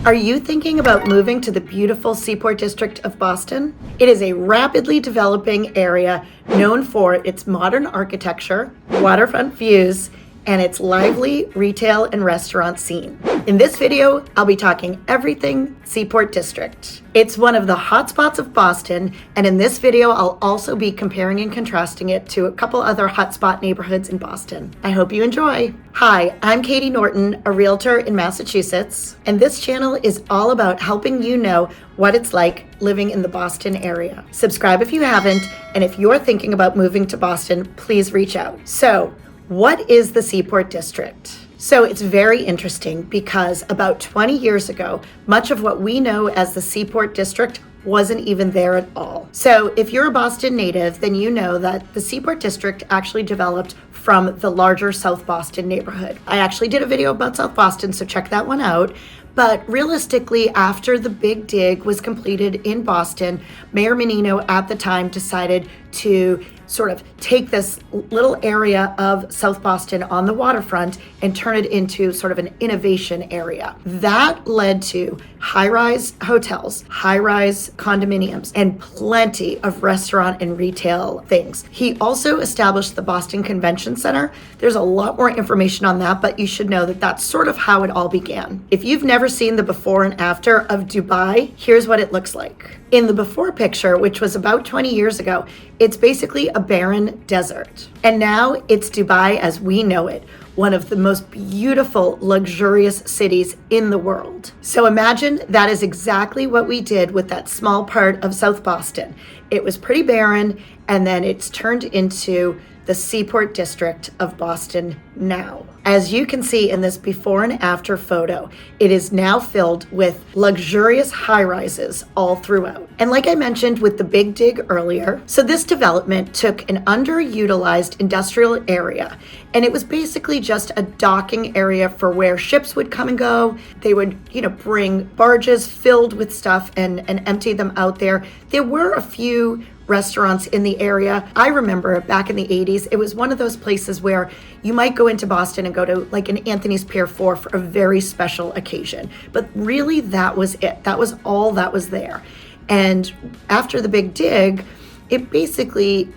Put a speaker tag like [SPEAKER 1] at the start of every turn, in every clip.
[SPEAKER 1] Are you thinking about moving to the beautiful Seaport District of Boston? It is a rapidly developing area known for its modern architecture, waterfront views, and its lively retail and restaurant scene. In this video, I'll be talking everything Seaport District. It's one of the hotspots of Boston, and in this video, I'll also be comparing and contrasting it to a couple other hotspot neighborhoods in Boston. I hope you enjoy. Hi, I'm Katie Norton, a realtor in Massachusetts, and this channel is all about helping you know what it's like living in the Boston area. Subscribe if you haven't, and if you're thinking about moving to Boston, please reach out. So, what is the Seaport District? So it's very interesting because about 20 years ago, much of what we know as the Seaport District wasn't even there at all. So if you're a Boston native, then you know that the Seaport District actually developed from the larger South Boston neighborhood. I actually did a video about South Boston, so check that one out. But realistically, after the big dig was completed in Boston, Mayor Menino at the time decided to sort of take this little area of South Boston on the waterfront and turn it into sort of an innovation area. That led to high-rise hotels, high-rise condominiums, and plenty of restaurant and retail things. He also established the Boston Convention Center. There's a lot more information on that, but you should know that that's sort of how it all began. If you've never seen the before and after of Dubai, here's what it looks like. In the before picture, which was about 20 years ago, it's basically a barren desert. And now it's Dubai as we know it, one of the most beautiful, luxurious cities in the world. So imagine that is exactly what we did with that small part of South Boston. It was pretty barren, and then it's turned into the Seaport District of Boston now. As you can see in this before and after photo, it is now filled with luxurious high-rises all throughout. And like I mentioned with the big dig earlier, so this development took an underutilized industrial area, and it was basically just a docking area for where ships would come and go. They would, bring barges filled with stuff and empty them out there. There were a few restaurants in the area. I remember back in the 80s, it was one of those places where you might go into Boston and go to like an Anthony's Pier 4 for a very special occasion. But really, that was it. That was all that was there. And after the big dig, it basically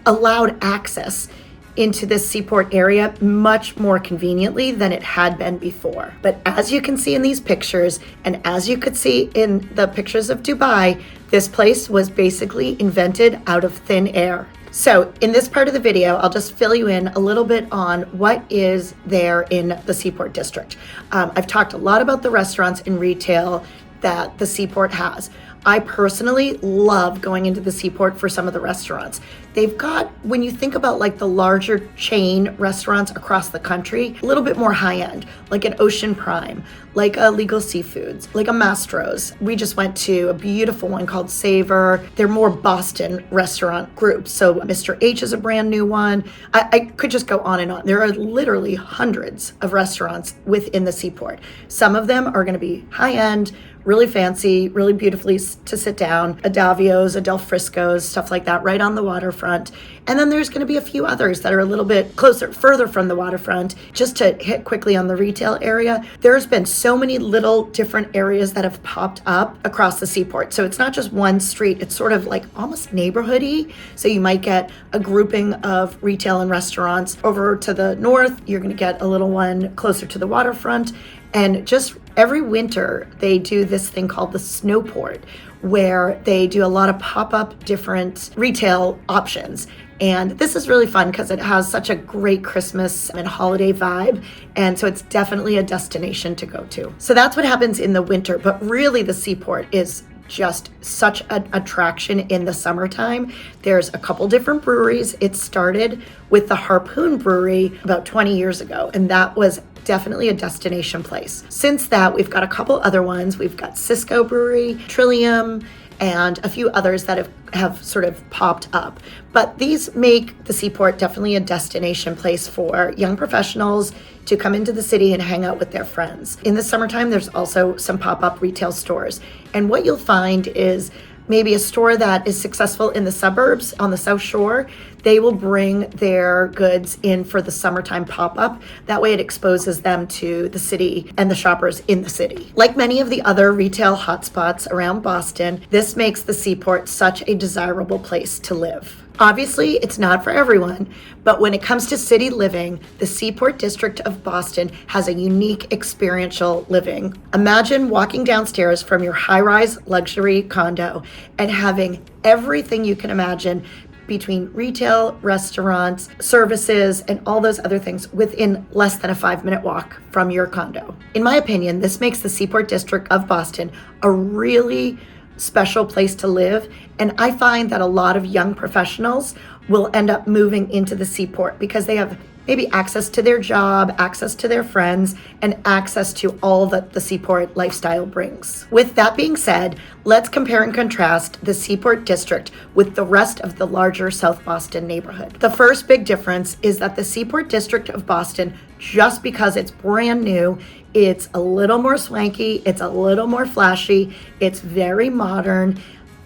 [SPEAKER 1] allowed access into this seaport area much more conveniently than it had been before. But as you can see in these pictures, and as you could see in the pictures of Dubai, this place was basically invented out of thin air. So in this part of the video, I'll just fill you in a little bit on what is there in the Seaport District. I've talked a lot about the restaurants and retail that the Seaport has. I personally love going into the Seaport for some of the restaurants. They've got, when you think about like the larger chain restaurants across the country, a little bit more high end, like an Ocean Prime, like a Legal Seafoods, like a Mastro's. We just went to a beautiful one called Savor. They're more Boston restaurant groups. So Mr. H is a brand new one. I could just go on and on. There are literally hundreds of restaurants within the Seaport. Some of them are going to be high end, really fancy, really beautifully to sit down, Adavios, Del Frisco's, stuff like that, right on the waterfront. And then there's going to be a few others that are a little bit further from the waterfront. Just to hit quickly on the retail area, there's been so many little different areas that have popped up across the Seaport. So it's not just one street, it's sort of like almost neighborhoody. So you might get a grouping of retail and restaurants. Over to the north, you're going to get a little one closer to the waterfront. And just every winter, they do this thing called the Snowport, where they do a lot of pop-up different retail options. And this is really fun because it has such a great Christmas and holiday vibe. And so it's definitely a destination to go to. So that's what happens in the winter. But really, the Seaport is just such an attraction in the summertime. There's a couple different breweries. It started with the Harpoon Brewery about 20 years ago, and that was definitely a destination place. Since that, we've got a couple other ones. We've got Cisco Brewery, Trillium, and a few others that have sort of popped up. But these make the Seaport definitely a destination place for young professionals to come into the city and hang out with their friends. In the summertime, there's also some pop-up retail stores. And what you'll find is maybe a store that is successful in the suburbs on the South Shore, they will bring their goods in for the summertime pop-up. That way it exposes them to the city and the shoppers in the city. Like many of the other retail hotspots around Boston, this makes the Seaport such a desirable place to live. Obviously, it's not for everyone, but when it comes to city living, the Seaport District of Boston has a unique experiential living. Imagine walking downstairs from your high-rise luxury condo and having everything you can imagine between retail, restaurants, services, and all those other things within less than a 5-minute walk from your condo. In my opinion, this makes the Seaport District of Boston a really special place to live, and I find that a lot of young professionals will end up moving into the Seaport because they have maybe access to their job, access to their friends, and access to all that the Seaport lifestyle brings. With that being said, let's compare and contrast the Seaport District with the rest of the larger South Boston neighborhood. The first big difference is that the Seaport District of Boston, just because it's brand new, it's a little more swanky, it's a little more flashy, it's very modern,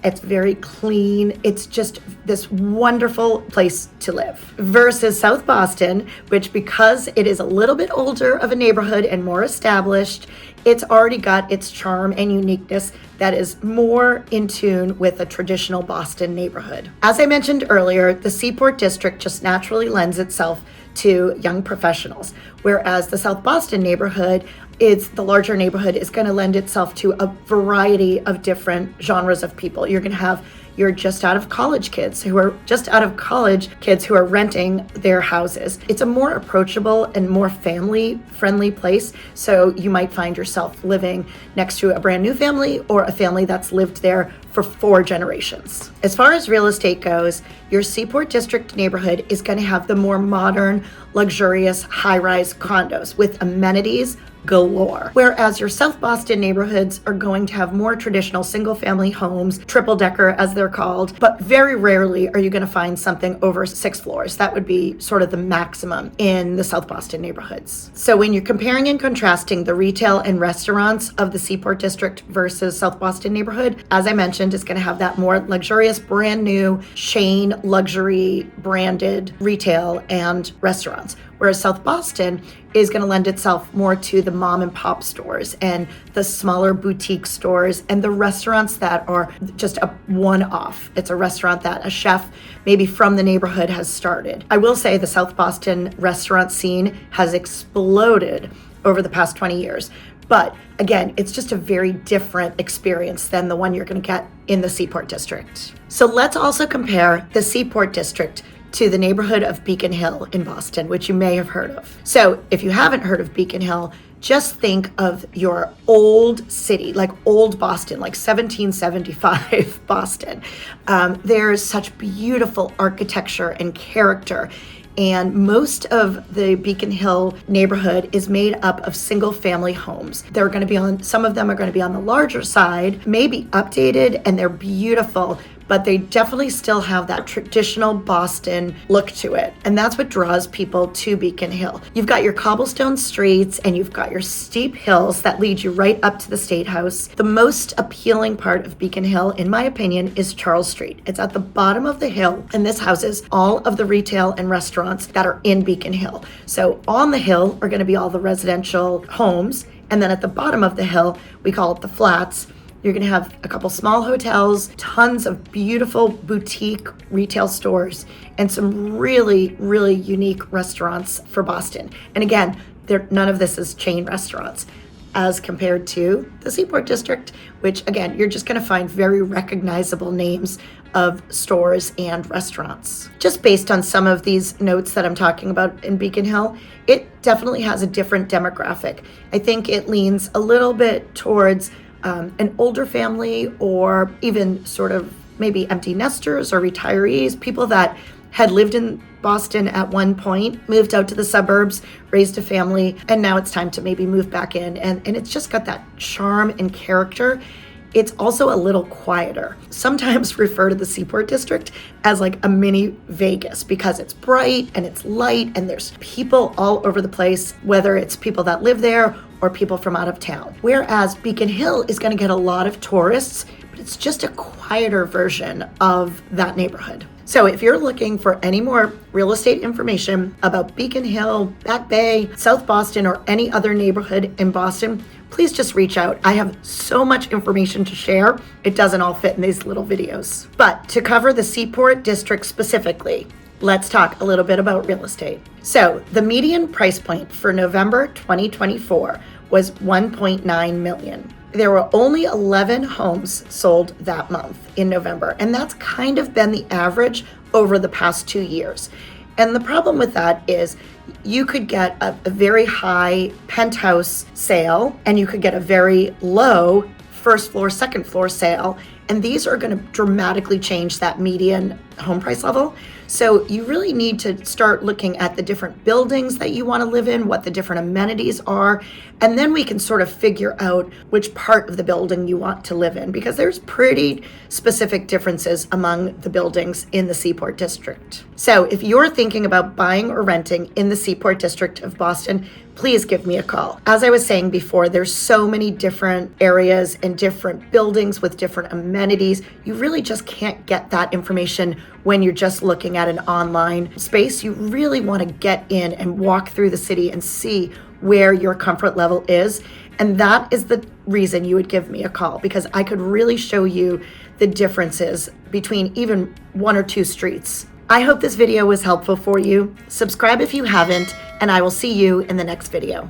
[SPEAKER 1] it's very clean. It's just this wonderful place to live. Versus South Boston, which because it is a little bit older of a neighborhood and more established, it's already got its charm and uniqueness that is more in tune with a traditional Boston neighborhood. As I mentioned earlier, the Seaport District just naturally lends itself to young professionals, whereas the South Boston neighborhood, the larger neighborhood is going to lend itself to a variety of different genres of people. You're going to have your just out of college kids who are renting their houses. It's a more approachable and more family friendly place. So you might find yourself living next to a brand new family or a family that's lived there for 4 generations. As far as real estate goes, your Seaport District neighborhood is going to have the more modern, luxurious, high-rise condos with amenities galore. Whereas your South Boston neighborhoods are going to have more traditional single-family homes, triple-decker as they're called, but very rarely are you going to find something over 6 floors. That would be sort of the maximum in the South Boston neighborhoods. So when you're comparing and contrasting the retail and restaurants of the Seaport District versus South Boston neighborhood, as I mentioned, it's going to have that more luxurious, brand new chain luxury branded retail and restaurants. Whereas South Boston is going to lend itself more to the mom and pop stores and the smaller boutique stores and the restaurants that are just a one-off. It's a restaurant that a chef maybe from the neighborhood has started. I will say the South Boston restaurant scene has exploded over the past 20 years. But again, it's just a very different experience than the one you're going to get in the Seaport District. So let's also compare the Seaport District to the neighborhood of Beacon Hill in Boston, which you may have heard of. So if you haven't heard of Beacon Hill, just think of your old city, like old Boston, like 1775 Boston. There's such beautiful architecture and character. And most of the Beacon Hill neighborhood is made up of single family homes. Some of them are going to be on the larger side, maybe updated, and they're beautiful, but they definitely still have that traditional Boston look to it. And that's what draws people to Beacon Hill. You've got your cobblestone streets and you've got your steep hills that lead you right up to the State House. The most appealing part of Beacon Hill, in my opinion, is Charles Street. It's at the bottom of the hill, and this houses all of the retail and restaurants that are in Beacon Hill. So on the hill are going to be all the residential homes, and then at the bottom of the hill, we call it the flats, you're going to have a couple small hotels, tons of beautiful boutique retail stores, and some really, really unique restaurants for Boston. And again, none of this is chain restaurants as compared to the Seaport District, which again, you're just going to find very recognizable names of stores and restaurants. Just based on some of these notes that I'm talking about in Beacon Hill, it definitely has a different demographic. I think it leans a little bit towards an older family, or even sort of maybe empty nesters or retirees, people that had lived in Boston at one point, moved out to the suburbs, raised a family, and now it's time to maybe move back in. And it's just got that charm and character. It's also a little quieter. Sometimes refer to the Seaport District as like a mini Vegas because it's bright and it's light and there's people all over the place, whether it's people that live there or people from out of town. Whereas Beacon Hill is going to get a lot of tourists, but it's just a quieter version of that neighborhood. So if you're looking for any more real estate information about Beacon Hill, Back Bay, South Boston, or any other neighborhood in Boston, please just reach out. I have so much information to share. It doesn't all fit in these little videos. But to cover the Seaport District specifically, let's talk a little bit about real estate. So the median price point for November 2024 was $1.9 million. There were only 11 homes sold that month in November, and that's kind of been the average over the past 2 years. And the problem with that is you could get a very high penthouse sale, and you could get a very low first floor, second floor sale, and these are going to dramatically change that median home price level. So you really need to start looking at the different buildings that you want to live in, what the different amenities are, and then we can sort of figure out which part of the building you want to live in, because there's pretty specific differences among the buildings in the Seaport District. So if you're thinking about buying or renting in the Seaport District of Boston, please give me a call. As I was saying before, there's so many different areas and different buildings with different amenities. You really just can't get that information when you're just looking at an online space. You really want to get in and walk through the city and see where your comfort level is. And that is the reason you would give me a call, because I could really show you the differences between even 1 or 2 streets. I hope this video was helpful for you. Subscribe if you haven't, and I will see you in the next video.